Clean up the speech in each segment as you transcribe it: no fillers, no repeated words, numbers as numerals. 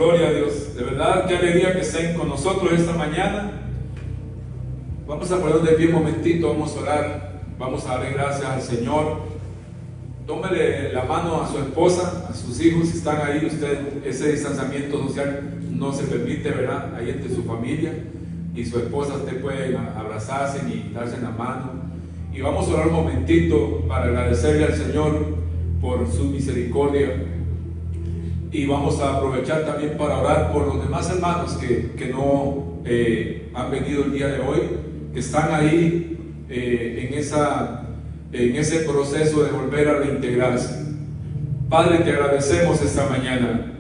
Gloria a Dios. De verdad, qué alegría que estén con nosotros esta mañana. Vamos a ponernos de pie un momentito, vamos a orar, vamos a darle gracias al Señor. Tómele la mano a su esposa, a sus hijos, si están ahí, usted, ese distanciamiento social no se permite, ¿verdad? Ahí entre su familia y su esposa, usted puede abrazarse y darse la mano. Y vamos a orar un momentito para agradecerle al Señor por su misericordia. Y vamos a aprovechar también para orar por los demás hermanos que no han venido el día de hoy, que están ahí en ese proceso de volver a reintegrarse. Padre, te agradecemos esta mañana.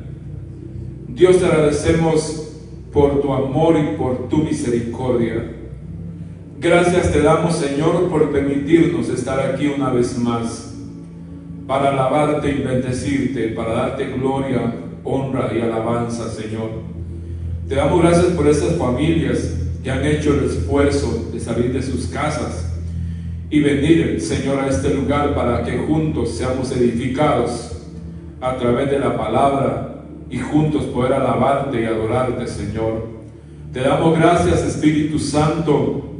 Dios, te agradecemos por tu amor y por tu misericordia. Gracias te damos, Señor, por permitirnos estar aquí una vez más, para alabarte y bendecirte, para darte gloria, honra y alabanza, Señor. Te damos gracias por esas familias que han hecho el esfuerzo de salir de sus casas y venir, Señor, a este lugar para que juntos seamos edificados a través de la palabra y juntos poder alabarte y adorarte, Señor. Te damos gracias, Espíritu Santo,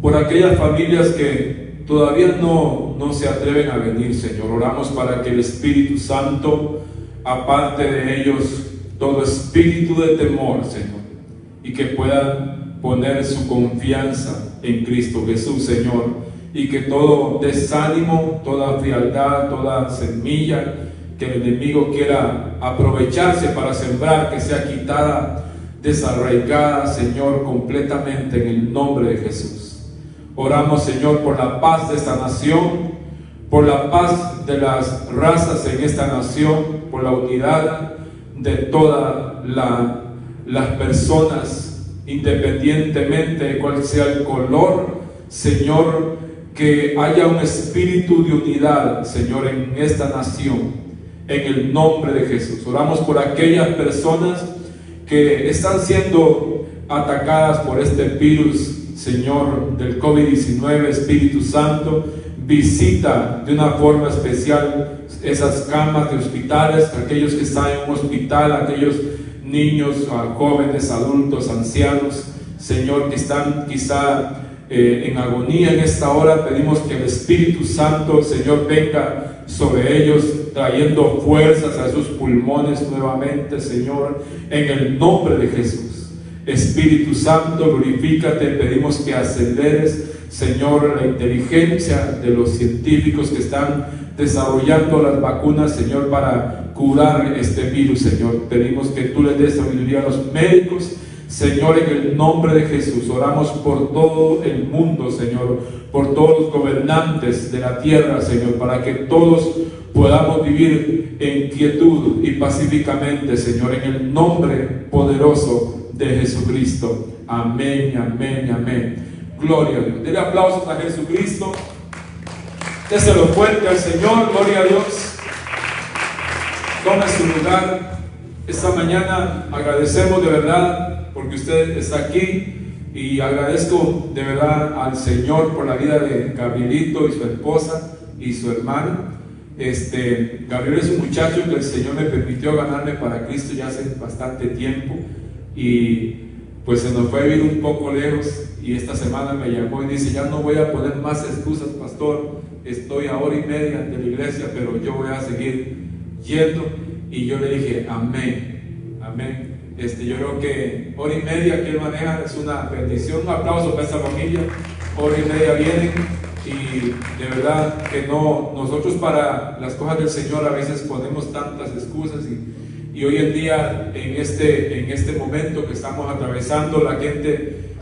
por aquellas familias que todavía no se atreven a venir, Señor. Oramos para que el Espíritu Santo aparte de ellos todo espíritu de temor, Señor, y que puedan poner su confianza en Cristo Jesús, Señor, y que todo desánimo, toda frialdad, toda semilla que el enemigo quiera aprovecharse para sembrar, que sea quitada, desarraigada, Señor, completamente en el nombre de Jesús. Oramos, Señor, por la paz de esta nación, por la paz de las razas en esta nación, por la unidad de todas las personas, independientemente de cuál sea el color, Señor, que haya un espíritu de unidad, Señor, en esta nación, en el nombre de Jesús. Oramos por aquellas personas que están siendo atacadas por este virus, Señor, del COVID-19, Espíritu Santo, visita de una forma especial esas camas de hospitales, aquellos que están en un hospital, aquellos niños, jóvenes, adultos, ancianos, Señor, que están quizá en agonía en esta hora. Pedimos que el Espíritu Santo, Señor, venga sobre ellos, trayendo fuerzas a sus pulmones nuevamente, Señor, en el nombre de Jesús. Espíritu Santo, glorifícate, pedimos que aceleres, Señor, la inteligencia de los científicos que están desarrollando las vacunas, Señor, para curar este virus, Señor. Pedimos que tú les des sabiduría a los médicos, Señor, en el nombre de Jesús. Oramos por todo el mundo, Señor, por todos los gobernantes de la tierra, Señor, para que todos podamos vivir en quietud y pacíficamente, Señor, en el nombre poderoso de Jesucristo. Amén, amén, amén. Gloria a Dios. Dele aplausos a Jesucristo. Déselo fuerte al Señor. Gloria a Dios. Tome su lugar. Esta mañana agradecemos de verdad porque usted está aquí, y agradezco de verdad al Señor por la vida de Gabrielito y su esposa y su hermano. Gabriel es un muchacho que el Señor me permitió ganarle para Cristo ya hace bastante tiempo, y pues se nos fue a vivir un poco lejos, y esta semana me llamó y dice: ya no voy a poner más excusas, pastor, estoy a hora y media de la iglesia, pero yo voy a seguir yendo. Y yo le dije: amén, amén. Yo creo que hora y media que él maneja es una bendición. Un aplauso para esta familia. Hora y media vienen, y de verdad que nosotros para las cosas del Señor a veces ponemos tantas excusas, y hoy en día en este momento que estamos atravesando, la gente,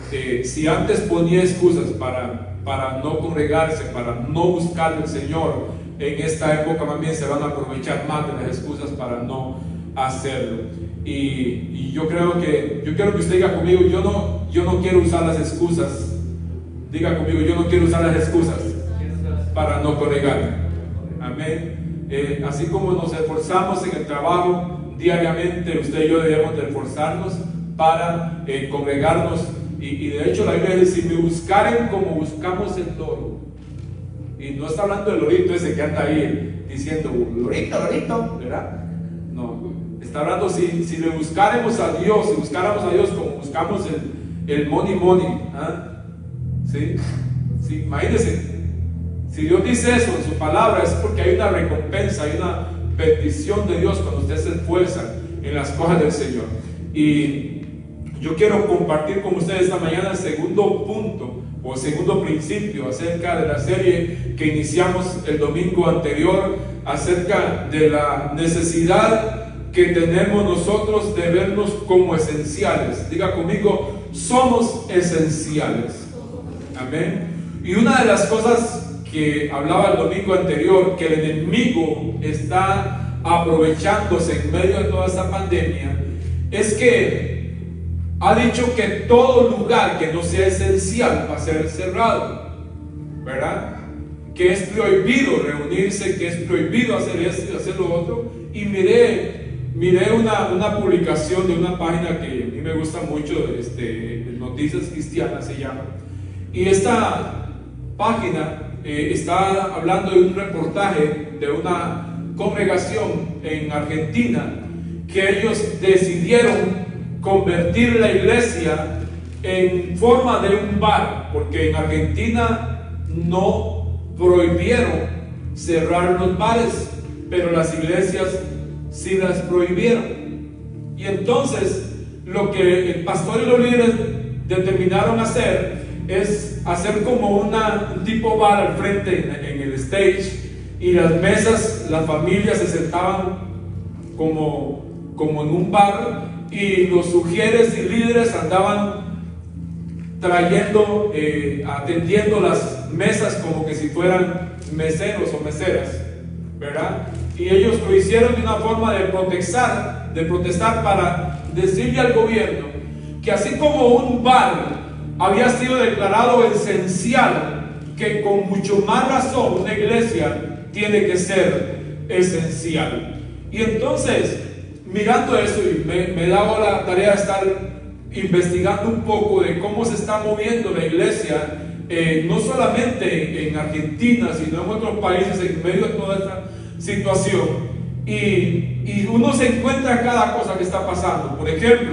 si antes ponía excusas para no congregarse, para no buscar al Señor, en esta época más bien se van a aprovechar más de las excusas para no hacerlo. Y yo quiero que usted diga conmigo: yo no quiero usar las excusas. Diga conmigo: yo no quiero usar las excusas para no congregarme. Amén. Así como nos esforzamos en el trabajo diariamente, usted y yo debemos de esforzarnos para congregarnos. Y de hecho la Biblia dice: si me buscaren como buscamos el loro. Y no está hablando del lorito ese que anda ahí diciendo: lorito, lorito, ¿verdad? No, Está hablando si le buscáramos a Dios, si buscáramos a Dios como buscamos el money, ¿ah? ¿Sí? Sí, imagínense, si Dios dice eso en su palabra es porque hay una recompensa, hay una petición de Dios cuando usted se esfuerza en las cosas del Señor. Y yo quiero compartir con ustedes esta mañana el segundo punto o el segundo principio acerca de la serie que iniciamos el domingo anterior, acerca de la necesidad que tenemos nosotros de vernos como esenciales. Diga conmigo, somos esenciales. Amén. Y una de las cosas que hablaba el domingo anterior, que el enemigo está aprovechándose en medio de toda esta pandemia, es que ha dicho que todo lugar que no sea esencial va a ser cerrado, ¿verdad? Que es prohibido reunirse, que es prohibido hacer esto y hacer lo otro. Y miré una publicación de una página que a mí me gusta mucho, Noticias Cristianas se llama, y esta página está hablando de un reportaje de una congregación en Argentina, que ellos decidieron convertir la iglesia en forma de un bar, porque en Argentina no prohibieron cerrar los bares, pero las iglesias sí las prohibieron. Y entonces lo que el pastor y los líderes determinaron hacer es hacer como un tipo bar al frente en el stage, y las mesas, las familias se sentaban como en un bar, y los sugieres y líderes andaban trayendo, atendiendo las mesas como que si fueran meseros o meseras, ¿verdad? Y ellos lo hicieron de una forma de protestar para decirle al gobierno que así como un bar había sido declarado esencial, que con mucho más razón una iglesia tiene que ser esencial. Y entonces, mirando eso, y me he dado la tarea de estar investigando un poco de cómo se está moviendo la iglesia, no solamente en Argentina, sino en otros países en medio de toda esta situación, y uno se encuentra cada cosa que está pasando. Por ejemplo,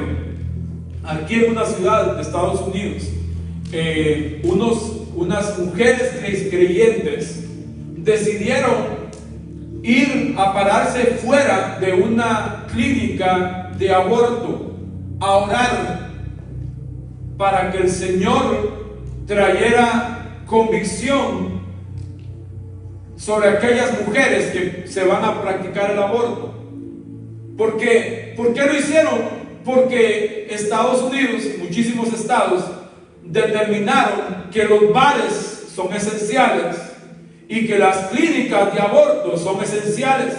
aquí en una ciudad de Estados Unidos, unas mujeres creyentes decidieron ir a pararse fuera de una clínica de aborto a orar para que el Señor trayera convicción sobre aquellas mujeres que se van a practicar el aborto. ¿Por qué lo hicieron? Porque Estados Unidos y muchísimos estados determinaron que los bares son esenciales y que las clínicas de aborto son esenciales,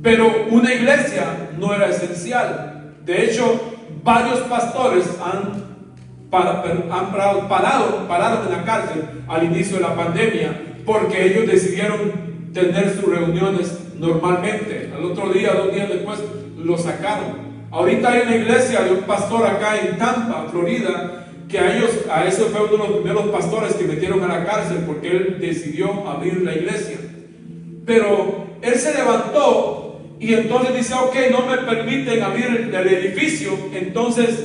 pero una iglesia no era esencial. De hecho, varios pastores pararon en la cárcel al inicio de la pandemia, porque ellos decidieron tener sus reuniones normalmente. Al otro día, 2 días después, lo sacaron. Ahorita hay una iglesia de un pastor acá en Tampa, Florida, que a ese fue uno de los primeros pastores que metieron a la cárcel porque él decidió abrir la iglesia. Pero él se levantó y entonces dice: ok, no me permiten abrir el edificio. Entonces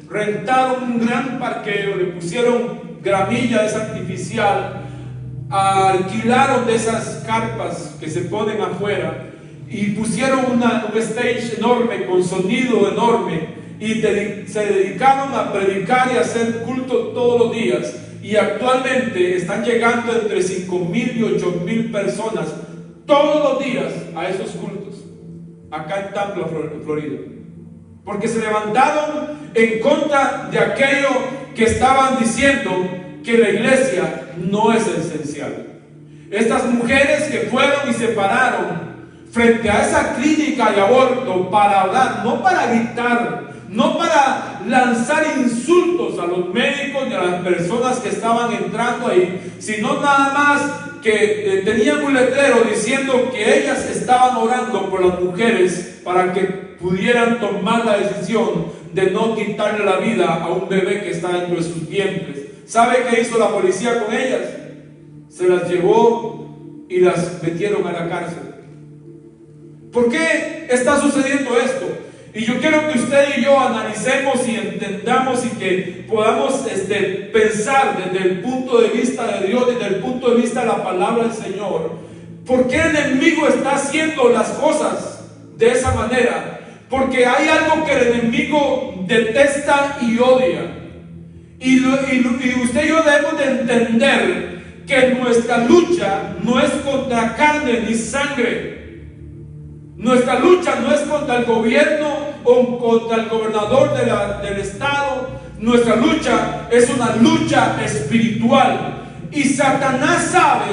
rentaron un gran parqueo, le pusieron gramilla esa artificial, alquilaron de esas carpas que se ponen afuera y pusieron un stage enorme con sonido enorme, y se dedicaron a predicar y a hacer culto todos los días. Y actualmente están llegando entre 5,000 y 8,000 personas todos los días a esos cultos acá en Tampa, Florida, porque se levantaron en contra de aquello que estaban diciendo que la iglesia no es esencial. Estas mujeres que fueron y se pararon frente a esa clínica de aborto para hablar, no para gritar, no para lanzar insultos a los médicos y a las personas que estaban entrando ahí, sino nada más que tenían un letrero diciendo que ellas estaban orando por las mujeres para que pudieran tomar la decisión de no quitarle la vida a un bebé que está dentro de sus vientres. ¿Sabe qué hizo la policía con ellas? Se las llevó y las metieron a la cárcel. ¿Por qué está sucediendo esto? Y yo quiero que usted y yo analicemos y entendamos y que podamos pensar desde el punto de vista de Dios, desde el punto de vista de la palabra del Señor. ¿Por qué el enemigo está haciendo las cosas de esa manera? Porque hay algo que el enemigo detesta y odia. Y usted y yo debemos de entender que nuestra lucha no es contra carne ni sangre. Nuestra lucha no es contra el gobierno o contra el gobernador del estado. Nuestra lucha es una lucha espiritual. Y Satanás sabe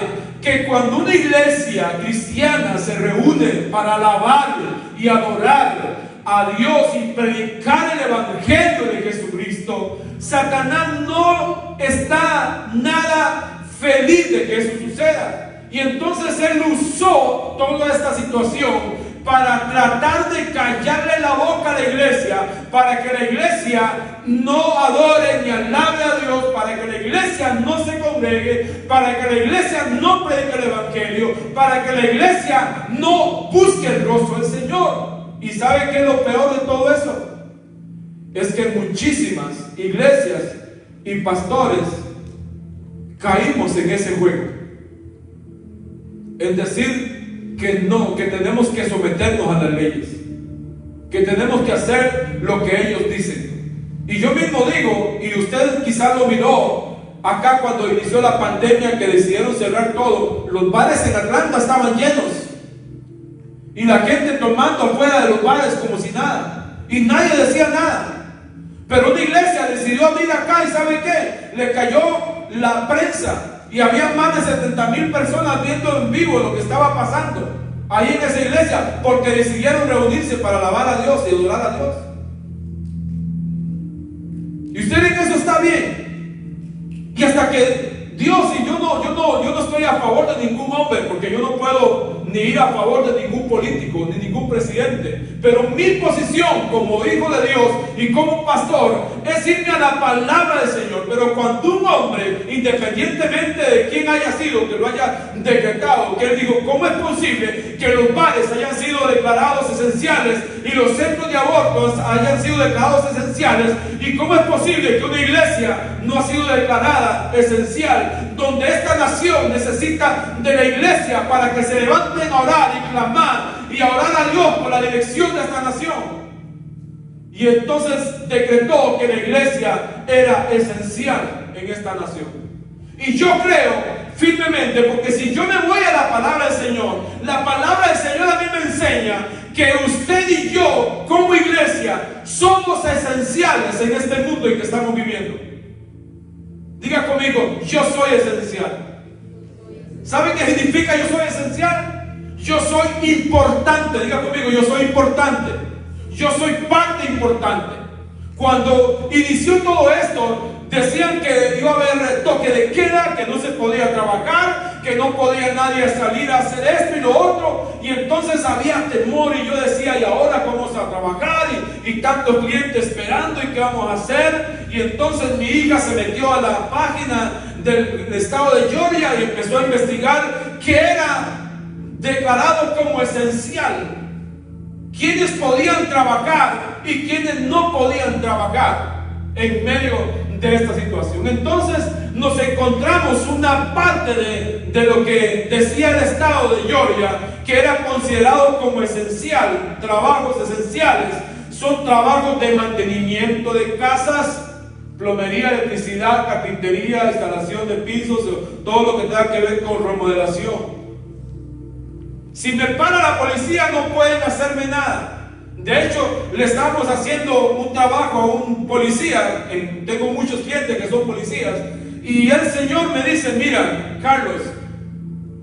que cuando una iglesia cristiana se reúne para alabar y adorar a Dios y predicar el evangelio de Jesucristo, Satanás no está nada feliz de que eso suceda. Y entonces él usó toda esta situación para tratar de callarle la boca a la iglesia, para que la iglesia no adore ni alabe a Dios, para que la iglesia no se congregue, para que la iglesia no predique el evangelio, para que la iglesia no busque el rostro del Señor. ¿Y sabe qué es lo peor de todo eso? Es que muchísimas iglesias y pastores caímos en ese juego. Es decir, que no, que tenemos que someternos a las leyes, que tenemos que hacer lo que ellos dicen. Y yo mismo digo, y usted quizás lo miró acá cuando inició la pandemia, que decidieron cerrar todo, los bares en Atlanta estaban llenos y la gente tomando afuera de los bares como si nada, y nadie decía nada. Pero una iglesia decidió abrir acá, y ¿sabe qué? Le cayó la prensa y había más de 70,000 personas viendo en vivo lo que estaba pasando ahí en esa iglesia, porque decidieron reunirse para alabar a Dios y adorar a Dios. ¿Y usted cree que eso está bien? Y hasta que Dios, y yo no estoy a favor de ningún hombre, porque yo no puedo ni ir a favor de ningún político, ni ningún presidente, pero mi posición como hijo de Dios y como pastor es irme a la palabra del Señor. Pero cuando un hombre, independientemente de quién haya sido, que lo haya decretado, que él dijo, ¿cómo es posible que los bares hayan sido declarados esenciales y los centros de abortos hayan sido declarados esenciales? ¿Y cómo es posible que una iglesia no ha sido declarada esencial, donde esta nación necesita de la iglesia para que se levanten a orar y clamar y a orar a Dios por la dirección de esta nación? Y entonces decretó que la iglesia era esencial en esta nación. Y yo creo firmemente, porque si yo me voy a la palabra del Señor, la palabra del Señor a mí me enseña que usted y yo como iglesia somos esenciales en este mundo en que estamos viviendo. Diga conmigo, yo soy esencial. ¿Sabe qué significa yo soy esencial? Yo soy importante. Diga conmigo, yo soy importante. Yo soy parte importante. Cuando inició todo esto, decían que iba a haber toque de queda, que no se podía trabajar, que no podía nadie salir a hacer esto y lo otro. Y entonces había temor, y yo decía, ¿y ahora cómo vamos a trabajar? Y tantos clientes esperando, ¿y qué vamos a hacer? Y entonces mi hija se metió a la página del estado de Georgia y empezó a investigar qué era declarado como esencial, quiénes podían trabajar y quiénes no podían trabajar en medio de esta situación. Entonces nos encontramos una parte de lo que decía el estado de Georgia, que era considerado como esencial. Trabajos esenciales son trabajos de mantenimiento de casas, plomería, electricidad, carpintería, instalación de pisos, todo lo que tenga que ver con remodelación. Si me para la policía no pueden hacerme nada. De hecho, le estamos haciendo un trabajo a un policía. Tengo muchos clientes que son policías. Y el Señor me dice, mira, Carlos,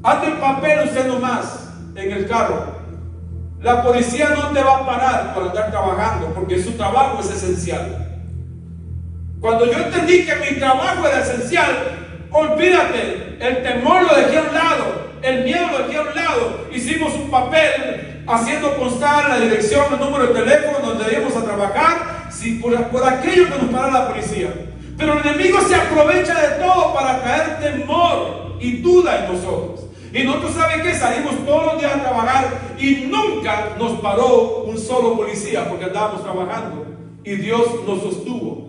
hazte el papel usted nomás en el carro. La policía no te va a parar por andar trabajando, porque su trabajo es esencial. Cuando yo entendí que mi trabajo era esencial, olvídate, el temor lo dejé a un lado. El miedo lo dejé a un lado. Hicimos un papel haciendo constar la dirección, el número de teléfono donde íbamos a trabajar, si por aquello que nos para la policía. Pero el enemigo se aprovecha de todo para traer temor y duda en nosotros. Y nosotros, ¿saben qué? Salimos todos los días a trabajar y nunca nos paró un solo policía porque andábamos trabajando. Y Dios nos sostuvo.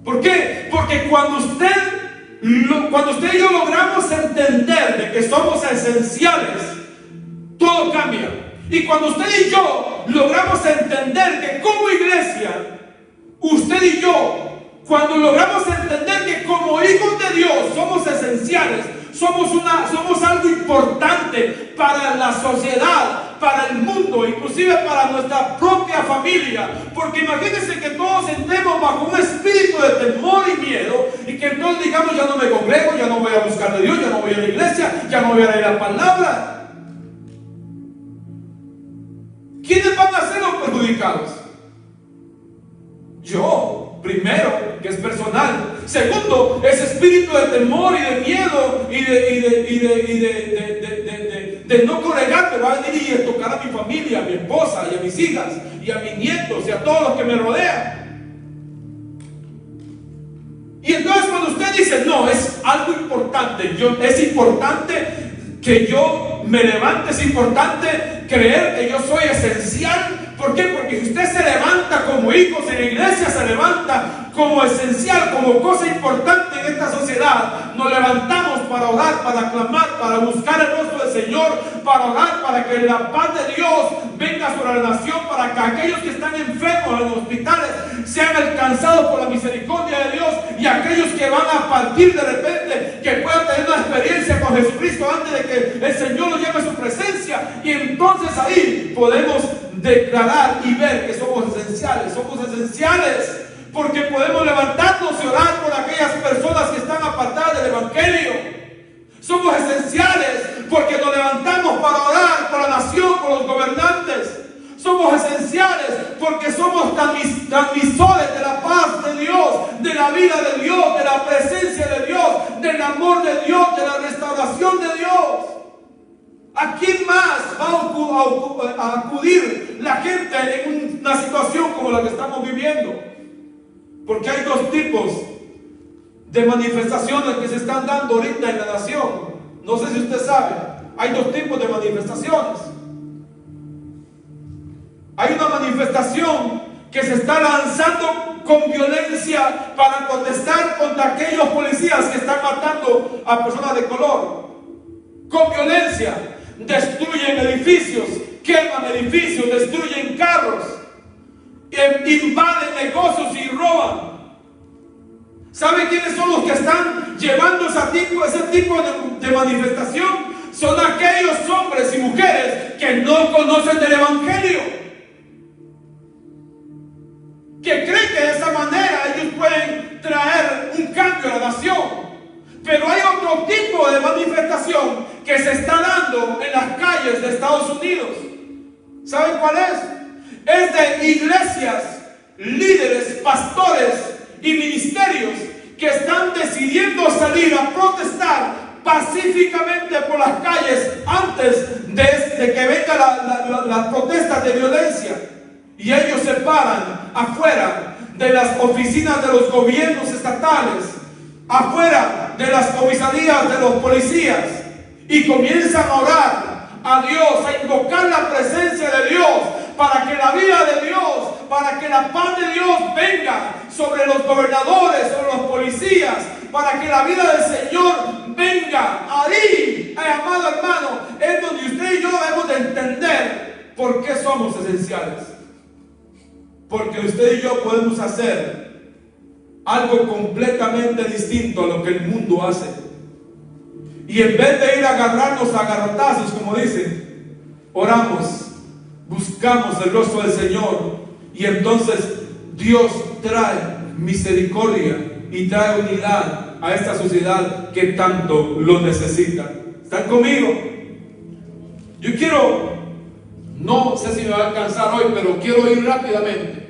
¿Por qué? Porque cuando usted y yo logramos entender de que somos esenciales, todo cambia. Y cuando usted y yo logramos entender que como iglesia, usted y yo, cuando logramos entender que como hijos de Dios somos esenciales, somos algo importante para la sociedad, para el mundo, inclusive para nuestra propia familia. Porque imagínense que todos entremos bajo un espíritu de temor y miedo, y que entonces digamos: ya no me congrego, ya no voy a buscar de Dios, ya no voy a la iglesia, ya no voy a leer la palabra. ¿Quiénes van a ser los perjudicados? Yo, primero, que es personal. Segundo, ese espíritu de temor y de miedo y de no congregarme va a venir y a tocar a mi familia, a mi esposa y a mis hijas y a mis nietos y a todos los que me rodean. Y entonces cuando usted dice: no, es algo importante, es importante que yo me levante, es importante creer que yo soy esencial. ¿Por qué? Porque si usted se levanta como hijos en la iglesia, se levanta como esencial, como cosa importante en esta sociedad. Nos levantamos para orar, para clamar, para buscar el rostro del Señor, para orar, para que la paz de Dios venga sobre la nación, para que aquellos que están enfermos en los hospitales sean alcanzados por la misericordia de Dios, y aquellos que van a partir de repente, que puedan tener una experiencia con Jesucristo antes de que el Señor los lleve a su presencia. Y entonces ahí podemos declarar y ver que somos esenciales porque podemos levantarnos y orar por aquellas personas que están apartadas del Evangelio. Somos esenciales porque nos levantamos para orar por la nación, por los gobernantes. Somos esenciales porque somos transmisores de la paz de Dios, de la vida de Dios, de la presencia de Dios, del amor de Dios, de la restauración de Dios. ¿A quién más va a acudir la gente en una situación como la que estamos viviendo? Porque hay dos tipos de manifestaciones que se están dando ahorita en la nación. No sé si usted sabe, hay dos tipos de manifestaciones. Hay una manifestación que se está lanzando con violencia para protestar contra aquellos policías que están matando a personas de color. Con violencia. Destruyen edificios, queman edificios, destruyen carros, invaden negocios y roban. ¿Sabe quiénes son los que están llevando ese tipo de manifestación? Son aquellos hombres y mujeres que no conocen del Evangelio, que creen que de esa manera ellos pueden traer un cambio a la nación. Pero hay otro tipo de manifestación que se está dando en las calles de Estados Unidos. ¿Saben cuál es? Es de iglesias, líderes, pastores y ministerios que están decidiendo salir a protestar pacíficamente por las calles antes de que venga las protestas de violencia. Y ellos se paran afuera de las oficinas de los gobiernos estatales, afuera de las comisarías de los policías, y comienzan a orar a Dios, a invocar la presencia de Dios, para que la vida de Dios, para que la paz de Dios venga sobre los gobernadores, sobre los policías, para que la vida del Señor venga. Ahí, amado hermano, es donde usted y yo debemos de entender por qué somos esenciales. Porque usted y yo podemos hacer algo completamente distinto a lo que el mundo hace. Y en vez de ir a agarrarnos a garrotazos, como dicen, oramos, buscamos el rostro del Señor, y entonces Dios trae misericordia y trae unidad a esta sociedad que tanto lo necesita. ¿Están conmigo? Yo quiero, no sé si me va a alcanzar hoy, pero quiero ir rápidamente.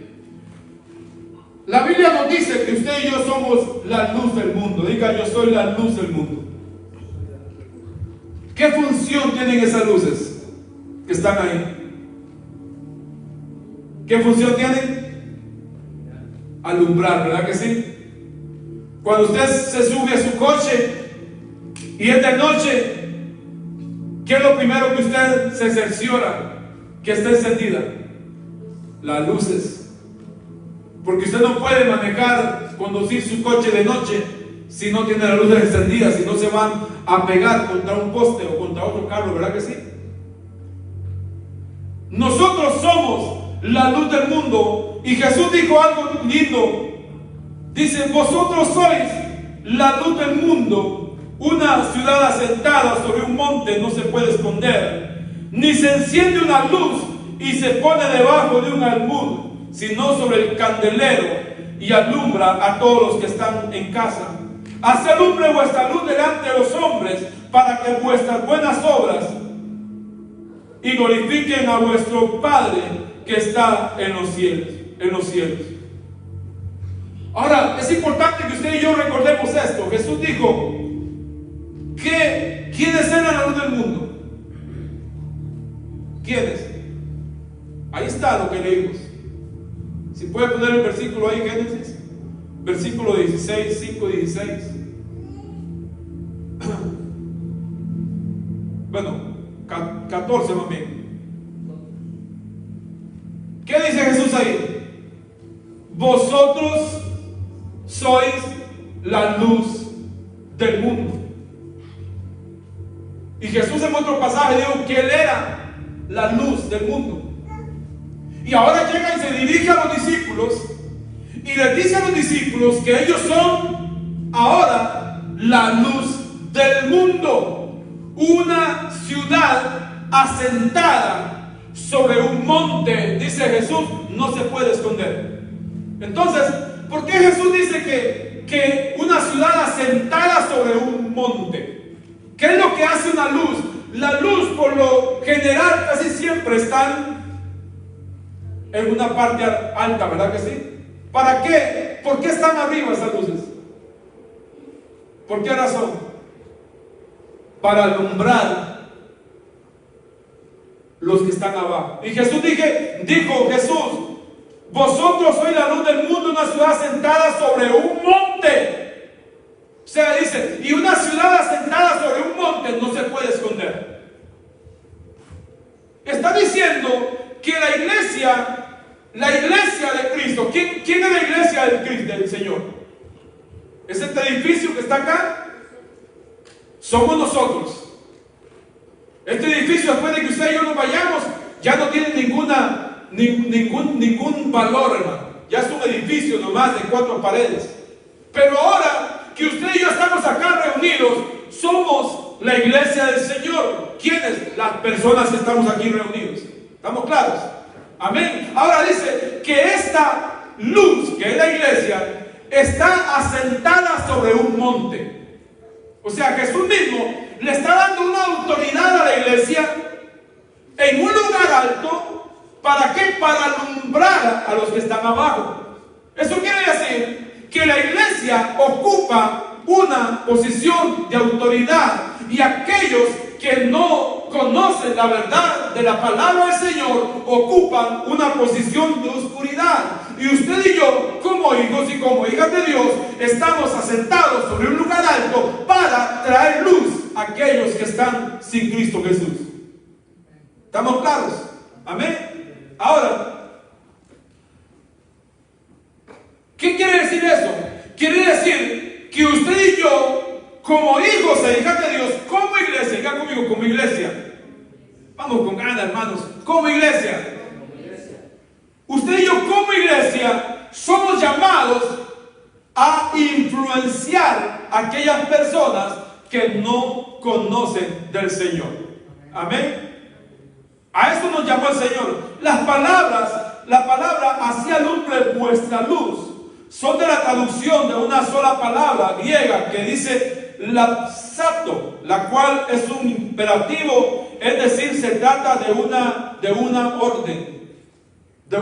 La Biblia nos dice que usted y yo somos la luz del mundo. Diga: yo soy la luz del mundo. ¿Qué función tienen esas luces que están ahí? ¿Qué función tienen? Alumbrar, ¿verdad que sí? Cuando usted se sube a su coche y es de noche, ¿Qué es lo primero que usted se cerciora que esté encendida? Las luces. Porque usted no puede manejar, conducir su coche de noche si no tiene las luces encendidas, si no se van a pegar contra un poste o contra otro carro, ¿verdad que sí? Nosotros somos la luz del mundo. Y Jesús dijo algo lindo. Dice, vosotros sois la luz del mundo. Una ciudad asentada sobre un monte no se puede esconder, ni se enciende una luz y se pone debajo de un almud, sino sobre el candelero y alumbra a todos los que están en casa. Así alumbre vuestra luz delante de los hombres, para que vuestras buenas obras y glorifiquen a vuestro Padre que está en los cielos. Ahora, es importante que usted y yo recordemos esto. Jesús dijo que ¿quiénes eran la luz del mundo? ¿Quiénes? Ahí está lo que leímos. Si puede poner el versículo ahí, Génesis, versículo 16, 5 y 16. Bueno, 14 más bien. ¿Qué dice Jesús ahí? Vosotros sois la luz del mundo. Y Jesús en otro pasaje dijo que Él era la luz del mundo. Y ahora llega y se dirige a los discípulos y les dice a los discípulos que ellos son ahora la luz del mundo. Una ciudad asentada sobre un monte, dice Jesús, no se puede esconder. Entonces, ¿por qué Jesús dice que una ciudad asentada sobre un monte? ¿Qué es lo que hace una luz? La luz, por lo general, casi siempre están en una parte alta, ¿verdad que sí? ¿Para qué? ¿Por qué están arriba esas luces? ¿Por qué razón? Para alumbrar los que están abajo. Y Jesús dijo Jesús, vosotros sois la luz del mundo, una ciudad asentada sobre un monte. O sea, dice, y una ciudad asentada sobre un monte no se puede esconder. Está diciendo que la iglesia de Cristo, ¿quién es la iglesia del Cristo, del Señor? ¿Es este edificio que está acá? Somos nosotros. Este edificio, después de que usted y yo nos vayamos, ya no tiene ningún valor, hermano. Ya es un edificio nomás de 4 paredes. Pero ahora que usted y yo estamos acá reunidos, somos la iglesia del Señor. ¿Quiénes? Las personas que estamos aquí reunidos. ¿Estamos claros? Amén. Ahora dice que esta luz, que es la iglesia, está asentada sobre un monte. O sea, Jesús mismo le está dando una autoridad a la iglesia en un lugar alto. ¿Para qué? Para alumbrar a los que están abajo. Eso quiere decir que la iglesia ocupa una posición de autoridad, y aquellos que no conocen la verdad de la palabra del Señor ocupan una posición de oscuridad. Y usted y yo, como hijos y como hijas de Dios, estamos asentados sobre un lugar alto para traer luz a aquellos que están sin Cristo Jesús. ¿Estamos claros? Amén. Ahora, ¿qué quiere decir eso? Quiere decir que usted y yo, como hijos e hijas de Dios, como iglesia, diga conmigo, como iglesia, vamos con ganas, hermanos, como iglesia, usted y yo como iglesia somos llamados a influenciar a aquellas personas que no conocen del Señor. Amén. A eso nos llamó el Señor. La palabra así alumbre vuestra luz, son de la traducción de una sola palabra griega que dice lapsato, la cual es un imperativo, es decir, se trata de una orden, de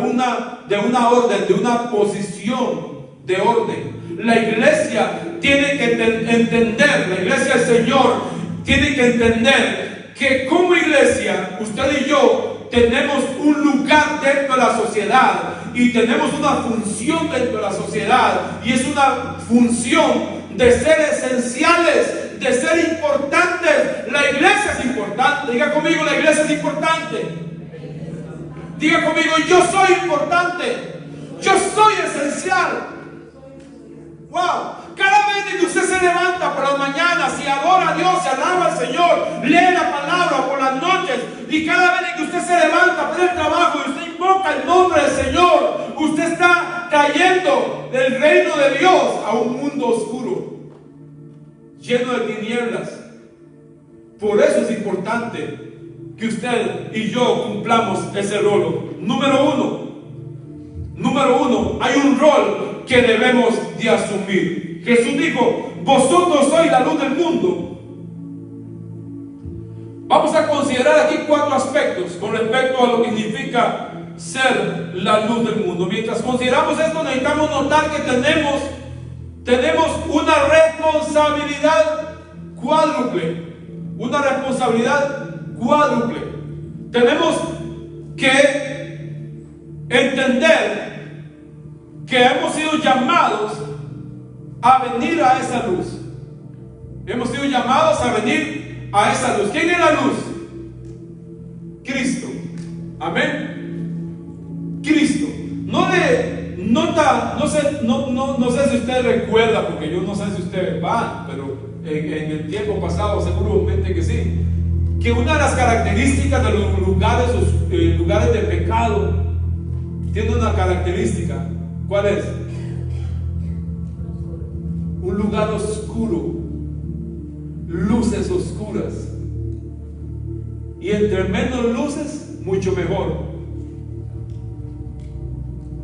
una posición de orden. La iglesia tiene que entender, la iglesia del Señor tiene que entender que como iglesia, usted y yo tenemos un lugar dentro de la sociedad y tenemos una función dentro de la sociedad, y es una función de ser esenciales, de ser importantes. La iglesia es importante, importante. Diga conmigo, la iglesia es importante. Diga conmigo, yo soy importante. Yo soy esencial. Wow. Cada vez que usted se levanta por las mañanas y adora a Dios, se alaba al Señor, lee la palabra por las noches, y cada vez que usted se levanta para el trabajo y usted invoca el nombre del Señor, usted está trayendo del reino de Dios a un mundo oscuro, lleno de tinieblas. Por eso es importante que usted y yo cumplamos ese rol. Número uno, hay un rol que debemos de asumir. Jesús dijo, vosotros sois la luz del mundo. Vamos a considerar aquí 4 aspectos con respecto a lo que significa ser la luz del mundo. Mientras consideramos esto, necesitamos notar que tenemos una responsabilidad cuádruple. Una responsabilidad cuádruple. Tenemos que entender que hemos sido llamados a venir a esa luz. Hemos sido llamados a venir a esa luz. ¿Quién es la luz? Cristo. Amén. Cristo. No sé si usted recuerda, porque yo no sé si usted va, pero en el tiempo pasado seguramente que sí, que una de las características de los lugares de pecado tiene una característica. ¿Cuál es? Un lugar oscuro, luces oscuras, y entre menos luces, mucho mejor.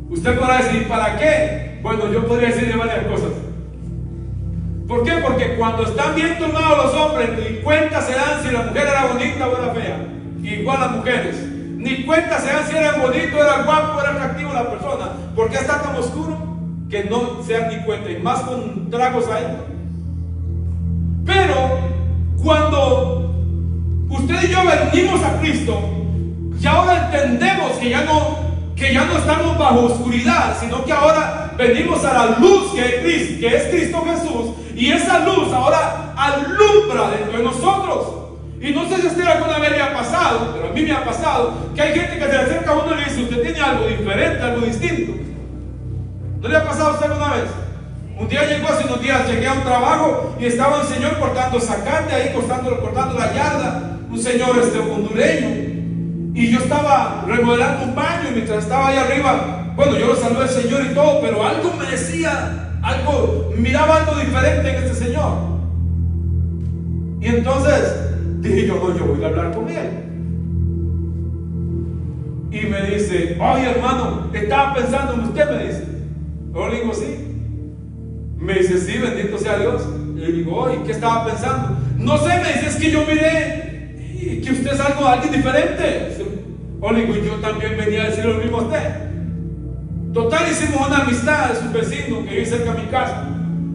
Usted podrá decir, ¿para qué? Bueno, yo podría decirle varias cosas. ¿Por qué? Porque cuando están bien tomados los hombres, ni cuenta se dan si la mujer era bonita o era fea. Igual las mujeres, ni cuenta se dan si era bonito, era guapo, era atractivo la persona. ¿Por qué está tan oscuro? Que no se dan ni cuenta, y más con tragos adentro. Pero cuando usted y yo venimos a Cristo, ya ahora entendemos que ya no estamos bajo oscuridad, sino que ahora venimos a la luz que es Cristo Jesús, y esa luz ahora alumbra dentro de nosotros. Y no sé si a usted alguna vez le ha pasado, pero a mí me ha pasado, que hay gente que se le acerca a uno y le dice, usted tiene algo diferente, algo distinto. ¿No le ha pasado a usted alguna vez? Un día llegó, hace unos días llegué a un trabajo y estaba un señor cortando zacate ahí, cortando la yarda, un señor hondureño, y yo estaba remodelando un baño, y mientras estaba ahí arriba, bueno, yo lo saludé al señor y todo, pero algo me decía, miraba algo diferente en este señor. Y entonces dije yo voy a hablar con él. Y me dice, oye hermano, estaba pensando en usted, me dice. Yo le digo, sí. Me dice, sí, bendito sea Dios. Y le digo, oye, ¿qué estaba pensando? No sé, me dice, es que yo miré que usted es alguien diferente. O le digo, yo también venía a decir lo mismo a usted. Total, hicimos una amistad, es un vecino que vive cerca de mi casa.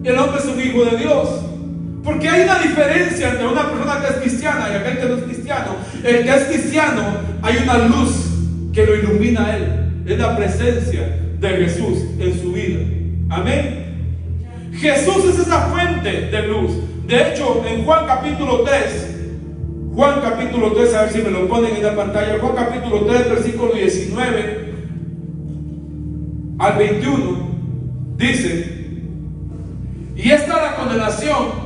El hombre es un hijo de Dios. Porque hay una diferencia entre una persona que es cristiana y aquel que no es cristiano. El que es cristiano, hay una luz que lo ilumina a él. Es la presencia de Jesús en su vida. Amén. Jesús es esa fuente de luz. De hecho, en Juan capítulo 3, a ver si me lo ponen en la pantalla, Juan capítulo 3, versículo 19 al 21, dice, y esta es la condenación.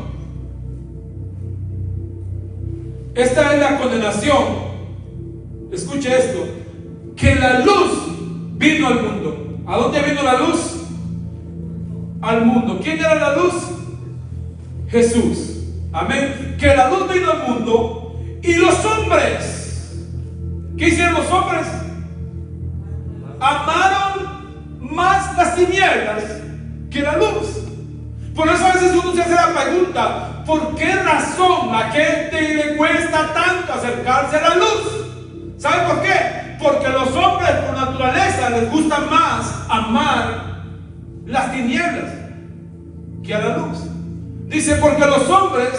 Esta es la condenación. Escuche esto, que la luz vino al mundo. ¿A dónde vino la luz? Al mundo. ¿Quién era la luz? Jesús. Amén. Que la luz vino al mundo, y los hombres, ¿qué hicieron los hombres? Amaron más las tinieblas que la luz. Por eso a veces uno se hace la pregunta, ¿por qué razón la gente le cuesta tanto acercarse a la luz? ¿Sabe por qué? Porque los hombres por naturaleza les gusta más amar las tinieblas que a la luz. Dice, porque los hombres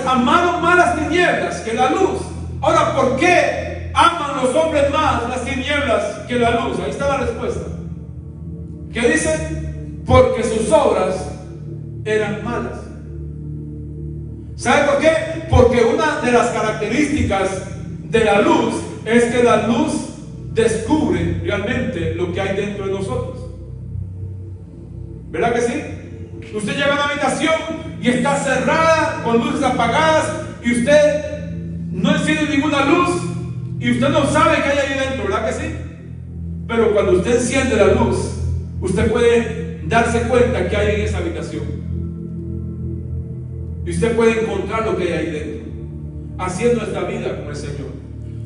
amaron más las tinieblas que la luz. Ahora, ¿por qué aman los hombres más las tinieblas que la luz? Ahí está la respuesta. ¿Qué dice? Porque sus obras eran malas. ¿Sabe por qué? Porque una de las características de la luz es que la luz descubre realmente lo que hay dentro de nosotros. ¿Verdad que sí? Usted llega a una habitación y está cerrada con luces apagadas y usted no enciende ninguna luz y usted no sabe qué hay ahí dentro, ¿verdad que sí? Pero cuando usted enciende la luz, usted puede darse cuenta que hay en esa habitación y usted puede encontrar lo que hay ahí dentro. Así es nuestra vida con el Señor.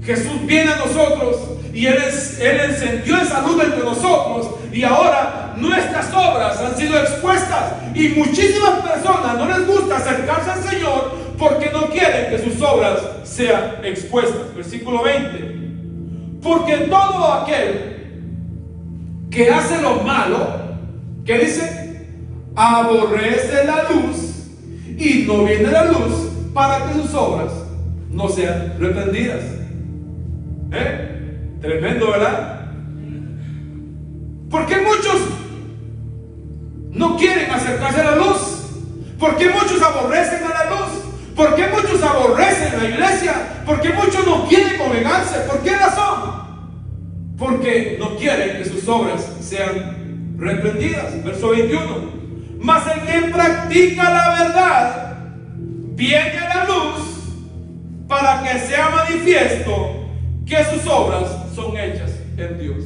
Jesús viene a nosotros y Él encendió esa luz entre nosotros, y ahora nuestras obras han sido expuestas, y muchísimas personas no les gusta acercarse al Señor porque no quieren que sus obras sean expuestas. Versículo 20: porque todo aquel que hace lo malo, ¿qué dice? Aborrece la luz y no viene la luz para que sus obras no sean reprendidas. Tremendo, ¿verdad? ¿Por qué muchos no quieren acercarse a la luz? ¿Por qué muchos aborrecen a la luz? ¿Por qué muchos aborrecen la iglesia? ¿Por qué muchos no quieren congregarse? ¿Por qué razón? Porque no quieren que sus obras sean reprendidas. Verso 21: mas el que practica la verdad viene a la luz para que sea manifiesto que sus obras son hechas en Dios.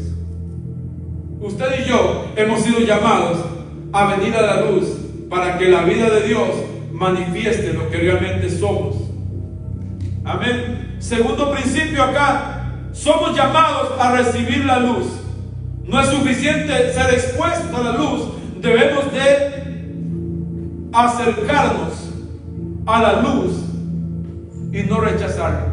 Usted y yo hemos sido llamados a venir a la luz para que la vida de Dios manifieste lo que realmente somos. Amén. Segundo principio acá: somos llamados a recibir la luz. No es suficiente ser expuestos a la luz, debemos de acercarnos a la luz y no rechazarla.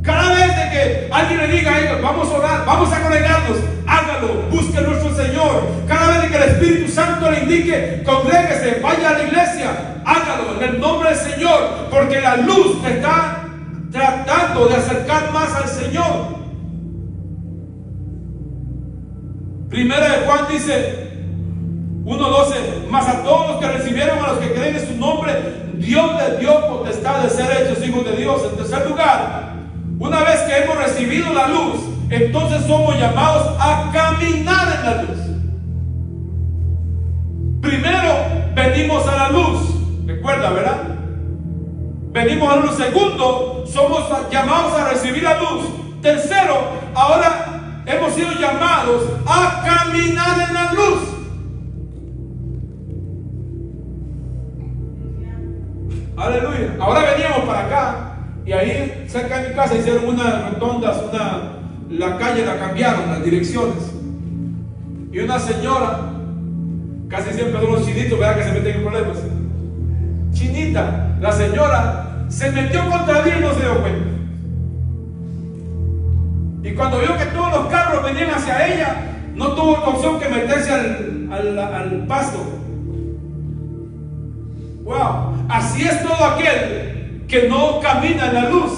Cada vez de que alguien le diga a ellos: vamos a orar, vamos a congregarnos, hágalo, busque a nuestro Señor. Cada vez de que el Espíritu Santo le indique: congréguese, vaya a la iglesia, hágalo en el nombre del Señor, porque la luz te está tratando de acercar más al Señor. Primera de Juan dice 1:12: mas a todos los que recibieron, a los que creen en su nombre, Dios les dio potestad de ser hechos hijos de Dios. En tercer lugar, una vez que hemos recibido la luz, entonces somos llamados a caminar en la luz. Primero venimos a la luz, recuerda, ¿verdad? Venimos a la luz. Segundo, somos llamados a recibir la luz. Tercero, ahora hemos sido llamados a caminar en la luz. Aleluya. Ahora veníamos para acá y ahí cerca de mi casa hicieron unas rotondas, la calle la cambiaron, las direcciones. Y una señora, casi siempre son los chinitos, ¿verdad?, que se meten en problemas. Chinita, la señora se metió contra mí y no se dio cuenta. Y cuando vio que todos los carros venían hacia ella, no tuvo opción que meterse al pasto. Wow, así es todo aquel que no camina en la luz,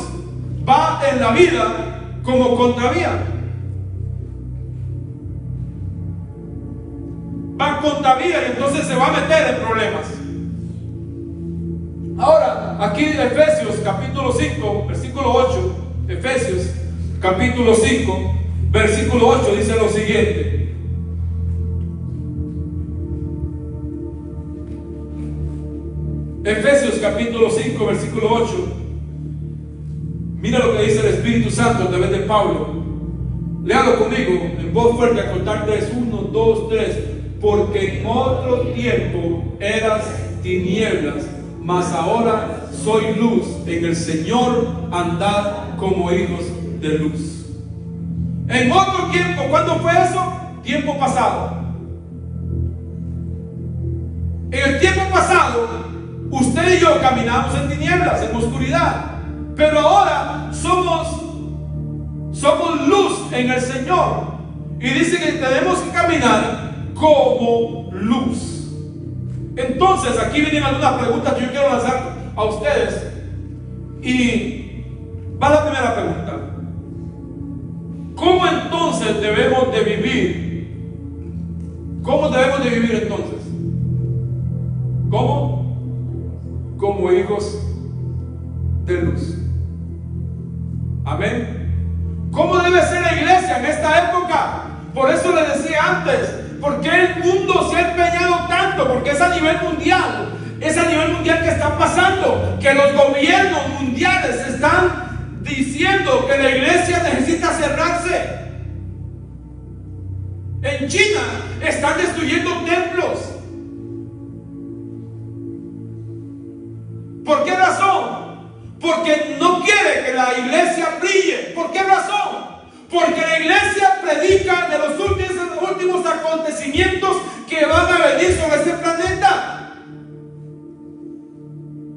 va en la vida como contravía. Va contravía y entonces se va a meter en problemas. Ahora, aquí en Efesios capítulo 5, versículo 8, Efesios capítulo 5, versículo 8 dice lo siguiente: Efesios capítulo 5, versículo 8. Mira lo que dice el Espíritu Santo a través de Pablo. Léalo conmigo en voz fuerte a contar 3, 1, 2, 3. Porque en otro tiempo eras tinieblas, mas ahora soy luz. En el Señor andad como hijos de luz. En otro tiempo, ¿cuándo fue eso? Tiempo pasado. En el tiempo pasado, usted y yo caminamos en tinieblas, en oscuridad. Pero ahora somos luz en el Señor. Y dice que tenemos que caminar como luz. Entonces, aquí vienen algunas preguntas que yo quiero lanzar a ustedes. Y va la primera pregunta: ¿cómo entonces debemos de vivir? ¿Cómo debemos de vivir entonces? ¿Cómo? Como hijos de luz. Amén. ¿Cómo debe ser la iglesia en esta época? Por eso le decía antes, ¿por qué el mundo se ha empeñado tanto? Porque es a nivel mundial. Es a nivel mundial que está pasando, que los gobiernos mundiales están diciendo que la iglesia necesita cerrarse. En China están destruyendo templos. ¿Por qué razón? Porque no quiere que la iglesia brille. ¿Por qué razón? Porque la iglesia predica de los últimos acontecimientos que van a venir sobre este planeta.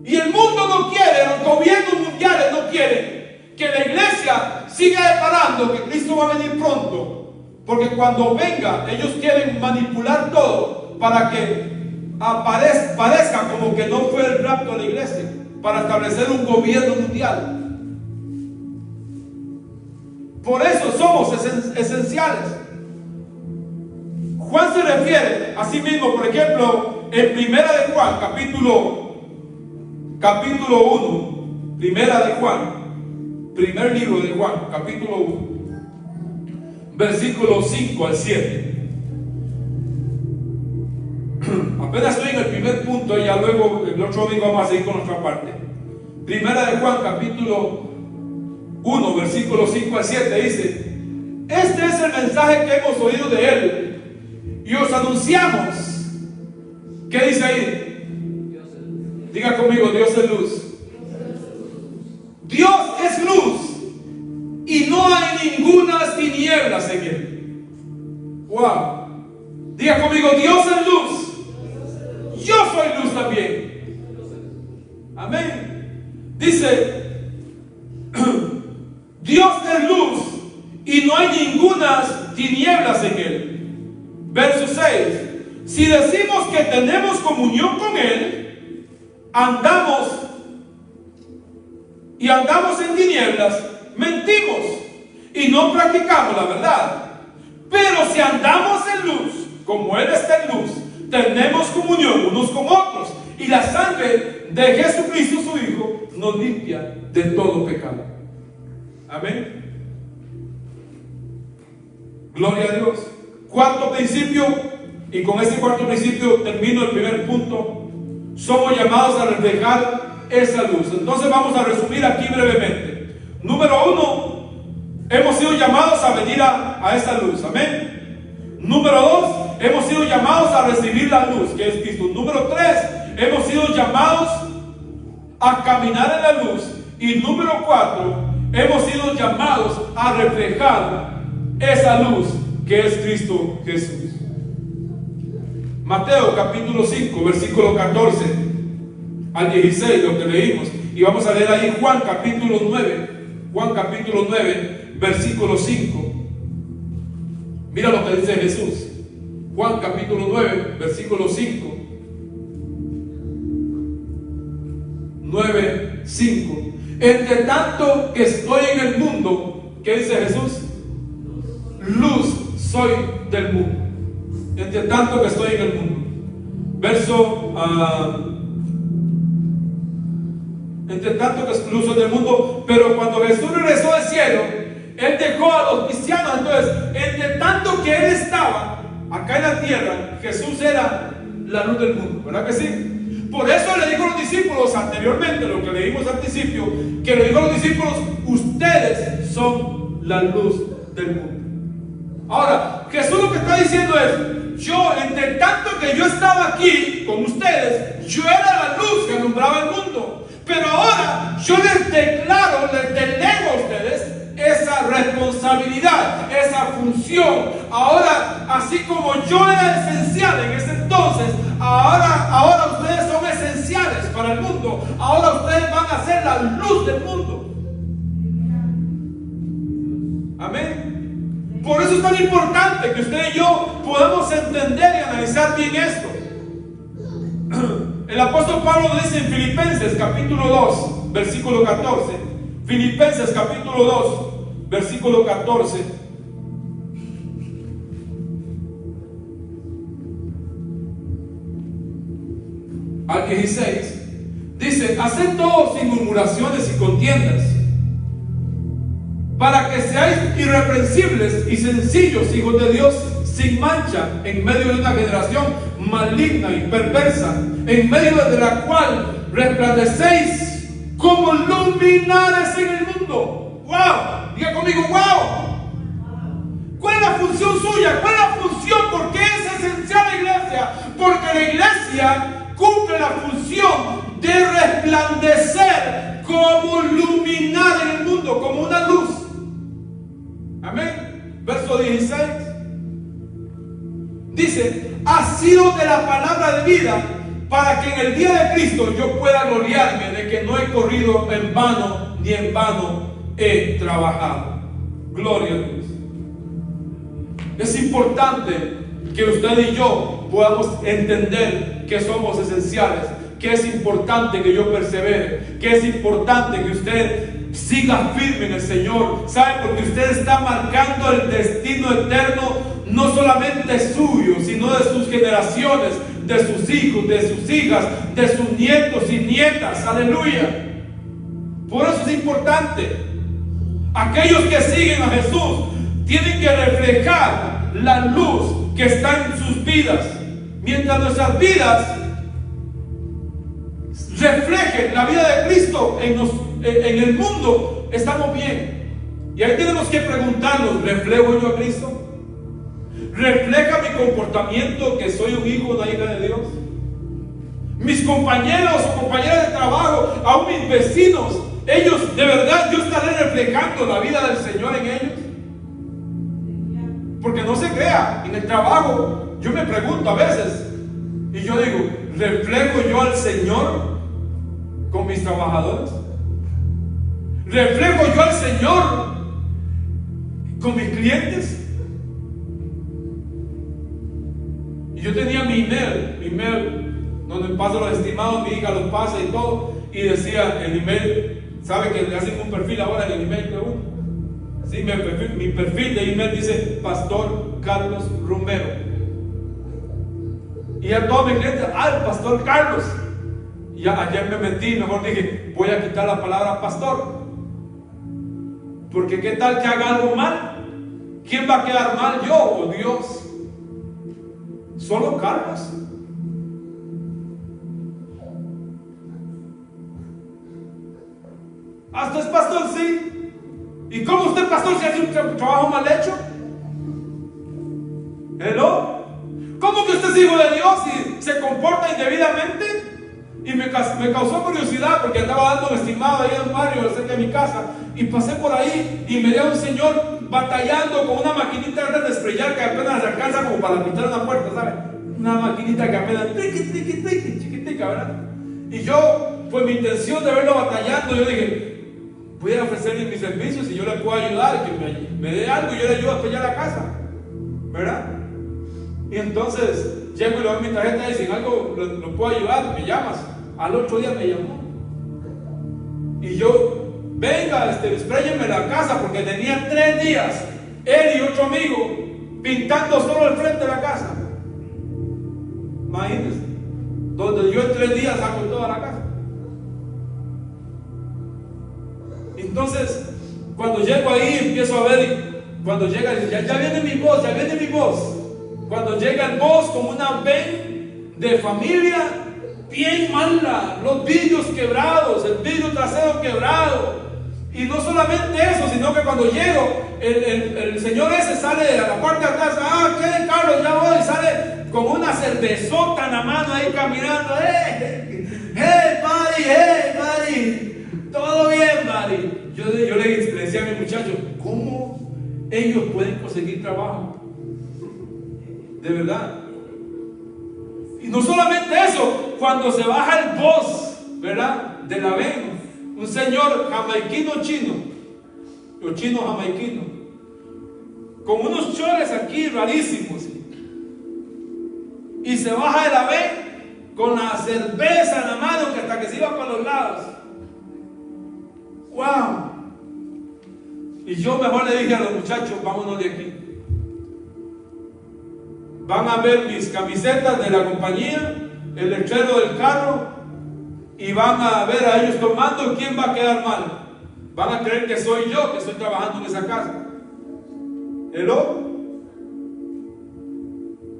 Y el mundo no quiere, los gobiernos mundiales no quieren que la iglesia siga declarando que Cristo va a venir pronto. Porque cuando venga, ellos quieren manipular todo para que parezca como que no fue el rapto de la iglesia, para establecer un gobierno mundial. Por eso somos esenciales. Juan se refiere a sí mismo, por ejemplo, en Primera de Juan, capítulo 1, Primera de Juan, primer libro de Juan, capítulo 1, versículos 5 al 7. Apenas estoy en el primer punto y ya luego el otro domingo vamos a seguir con nuestra parte. Primera de Juan, capítulo 1, versículos 5 al 7 dice: este es el mensaje que hemos oído de él y os anunciamos. ¿Qué dice ahí? Diga conmigo: Dios es luz. Dios es luz y no hay ninguna tinieblas en él. Wow. Diga conmigo: Dios es luz. Yo soy luz también. Amén. Dice: Dios es luz y no hay ninguna tinieblas en él. Verso 6: si decimos que tenemos comunión con él, andamos en tinieblas, mentimos y no practicamos la verdad. Pero si andamos en luz, como él está en luz, tenemos comunión unos con otros, y la sangre de Jesucristo su Hijo nos limpia de todo pecado. Amén. Gloria a Dios. Cuarto principio, y con este cuarto principio termino el primer punto. Somos llamados a reflejar esa luz. Entonces vamos a resumir aquí brevemente. Número 1, hemos sido llamados a venir a esa luz. Amén. Número 2, hemos sido llamados a recibir la luz, que es Cristo. Número 3, hemos sido llamados a caminar en la luz. Y número 4, hemos sido llamados a reflejar esa luz que es Cristo Jesús. Mateo capítulo 5, versículo 14 al 16, lo que leímos. Y vamos a leer ahí Juan capítulo 9. Juan capítulo 9, versículo 5. Mira lo que dice Jesús. Juan capítulo 9, versículo 5. 9, 5. Entre tanto que estoy en el mundo, ¿qué dice Jesús? Luz soy del mundo. Entre tanto que estoy en el mundo. Verso entre tanto que es luz soy del mundo. Pero cuando Jesús regresó del cielo, él dejó a los cristianos. Entonces, entre tanto que él estaba acá en la tierra, Jesús era la luz del mundo, ¿verdad que sí? Por eso le dijo a los discípulos anteriormente, lo que leímos al principio, que le dijo a los discípulos: ustedes son la luz del mundo. Ahora, Jesús lo que está diciendo es: yo, entre tanto que yo estaba aquí con ustedes, yo era la luz que alumbraba el mundo. Pero ahora yo les declaro, les delego a ustedes esa responsabilidad, esa función. Ahora, así como yo era esencial en ese entonces, ahora ustedes son esenciales para el mundo. Ahora ustedes van a ser la luz del mundo. Amén. Por eso es tan importante que usted y yo podamos entender y analizar bien esto. El apóstol Pablo dice en Filipenses capítulo 2, versículo 14. Filipenses capítulo 2, versículo 14. Al 16. Dice, haced todo sin murmuraciones y contiendas, para que seáis irreprensibles y sencillos, hijos de Dios, sin mancha, en medio de una generación maligna y perversa, en medio de la cual resplandecéis como luminares en el mundo. ¡Wow! Diga conmigo, ¡wow! ¿Cuál es la función suya? ¿Cuál es la función? ¿Por qué es esencial la iglesia? Porque la iglesia cumple la función de resplandecer como luminar en el mundo, como una luz. Amén. Verso 16 dice, ha sido de la palabra de vida, para que en el día de Cristo yo pueda gloriarme de que no he corrido en vano, ni en vano he trabajado. Gloria a Dios. Es importante que usted y yo podamos entender que somos esenciales, que es importante que yo persevere, que es importante que usted siga firme en el Señor. ¿Sabe? Porque usted está marcando el destino eterno, no solamente suyo, sino de sus generaciones, de sus hijos, de sus hijas, de sus nietos y nietas. Aleluya. Por eso es importante. Aquellos que siguen a Jesús tienen que reflejar la luz que está en sus vidas. Mientras nuestras vidas reflejen la vida de Cristo en el mundo, estamos bien. Y ahí tenemos que preguntarnos, ¿reflejo yo a Cristo? ¿Refleja mi comportamiento que soy un hijo o una hija de Dios? Mis compañeros o compañeras de trabajo, aún mis vecinos, ellos, de verdad, yo estaré reflejando la vida del Señor en ellos. Porque no se crea, en el trabajo, yo me pregunto a veces, y yo digo, ¿reflejo yo al Señor con mis trabajadores? ¿Reflejo yo al Señor con mis clientes? Y yo tenía mi email donde paso los estimados, mi hija los pasa y todo, y decía el email, ¿sabe que le hacen un perfil ahora en el email de uno? Sí, mi perfil de email dice Pastor Carlos Romero. Y a todos mis clientes, el Pastor Carlos. Y ayer me metí, mejor dije, voy a quitar la palabra pastor. Porque qué tal que haga algo mal. ¿Quién va a quedar mal, yo o Dios? Solo Carlos. ¿Hasta es pastor? Sí. ¿Y cómo usted, pastor, si hace un trabajo mal hecho? ¿Hello? ¿Cómo que usted es hijo de Dios y se comporta indebidamente? Y me causó curiosidad porque andaba dando un estimado ahí en un barrio cerca de mi casa, y pasé por ahí y me dio un señor batallando con una maquinita de sprayar que apenas se alcanza como para pintar una puerta, ¿sabe? Una maquinita que apenas chiquitica, ¿verdad? Y yo, pues mi intención de verlo batallando, yo dije, voy a ofrecerle mis servicios y yo le puedo ayudar, que me dé algo y yo le ayudo a sellar la casa, ¿verdad? Y entonces llego y le doy mi tarjeta y si en algo lo puedo ayudar, me llamas. Al otro día me llamó y yo, venga, spráyeme la casa, porque tenía 3 días él y otro amigo pintando solo el frente de la casa. Imagínense, donde yo en 3 días hago toda la casa. Entonces, cuando llego ahí, empiezo a ver, cuando llega, ya viene mi voz, ya viene mi voz. Cuando llega el boss con una ven de familia bien mala, los vidrios quebrados, el vidrio trasero quebrado. Y no solamente eso, sino que cuando llego, el señor ese sale a la parte de atrás, ¿qué, Carlos? Ya voy, sale con una cervezota en la mano ahí caminando. Hey, buddy, todo bien, buddy. Yo le decía a mi muchacho, ¿cómo ellos pueden conseguir trabajo? De verdad. Y no solamente eso, cuando se baja el boss, ¿verdad? De la ven, un señor jamaiquino chino, o chino jamaiquino, con unos chores aquí rarísimos, y se baja de la ven con la cerveza en la mano, que hasta que se iba para los lados. ¡Wow! Y yo mejor le dije a los muchachos, vámonos de aquí. Van a ver mis camisetas de la compañía, el letrero del carro, y van a ver a ellos tomando, ¿quién va a quedar mal? Van a creer que soy yo que estoy trabajando en esa casa. ¿Hello?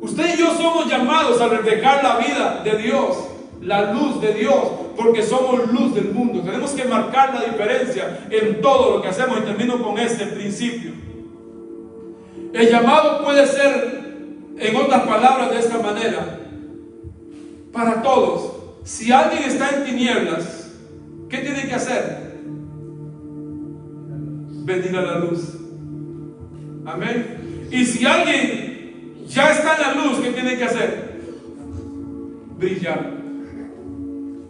Usted y yo somos llamados a reflejar la vida de Dios, la luz de Dios, porque somos luz del mundo. Tenemos que marcar la diferencia en todo lo que hacemos. Y termino con este principio. El llamado puede ser, en otras palabras, de esta manera, para todos. Si alguien está en tinieblas, ¿qué tiene que hacer? Venir a la luz. Amén. Y si alguien ya está en la luz, ¿qué tiene que hacer? Brillar.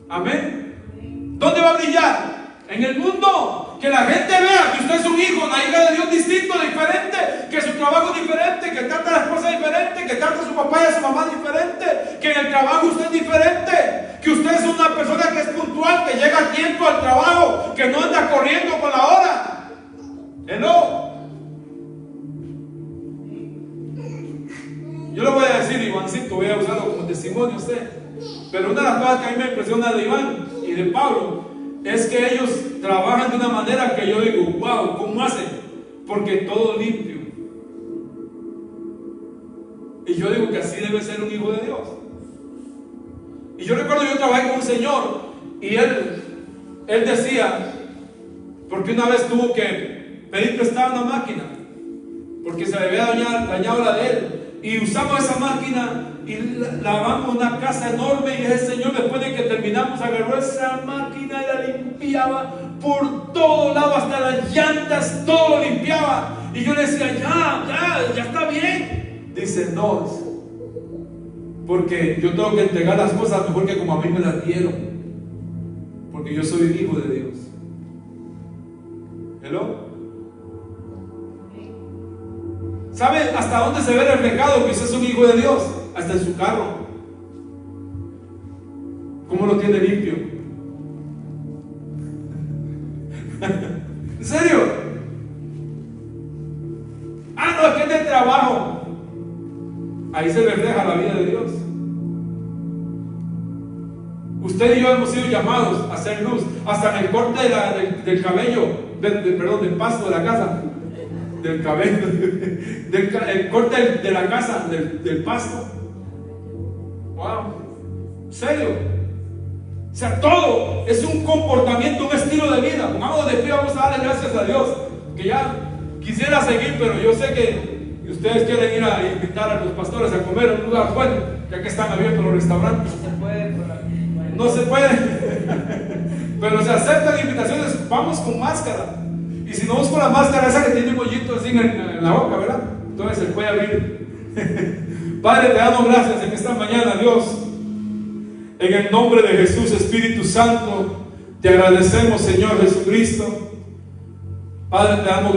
Amén. ¿Dónde va a brillar? En el mundo. Que la gente vea que usted es un hijo, una hija de Dios distinto, diferente, que su trabajo es diferente, que trata a la esposa diferente, que trata a su papá y a su mamá diferente, que en el trabajo usted es diferente, que usted es una persona que es puntual, que llega a tiempo al trabajo, que no anda corriendo con la hora. No. Yo le voy a decir, Ivancito, voy a usarlo como testimonio a usted, pero una de las cosas que a mí me impresiona de Iván y de Pablo es que ellos trabajan de una manera que yo digo, wow, ¿cómo hacen? Porque todo limpio. Y yo digo que así debe ser un hijo de Dios. Y yo recuerdo, yo trabajé con un señor y él decía, porque una vez tuvo que pedir prestada una máquina, porque se le había dañado la de él, y usamos esa máquina y lavamos una casa enorme, y ese señor, después de que terminamos, agarró esa máquina y la limpiaba por todo lado, hasta las llantas, todo lo limpiaba. Y yo le decía, ya está bien. Dice, no, porque yo tengo que entregar las cosas mejor que como a mí me las dieron, porque yo soy el hijo de Dios. ¿Hello? ¿Sabe hasta dónde se ve reflejado que usted es un hijo de Dios? Hasta en su carro. ¿Cómo lo tiene limpio? ¿En serio? No, es que es del trabajo. Ahí se refleja la vida de Dios. Usted y yo hemos sido llamados a hacer luz, hasta en el corte del cabello, del pasto de la casa. Del cabello, el corte de la casa, del pasto. Wow, ¿en serio? O sea, todo es un comportamiento, un estilo de vida. Pongámonos de pie, vamos a darle gracias a Dios. Que ya quisiera seguir, pero yo sé que ustedes quieren ir a invitar a los pastores a comer en un lugar bueno, ya que están abiertos los restaurantes. No se puede. Pero se aceptan invitaciones, vamos con máscara. Y si no vamos con la máscara esa que tiene un hoyito así en la boca, ¿verdad? Entonces se puede abrir. Padre, te damos gracias en esta mañana, Dios. En el nombre de Jesús, Espíritu Santo, te agradecemos, Señor Jesucristo. Padre, te damos gracias.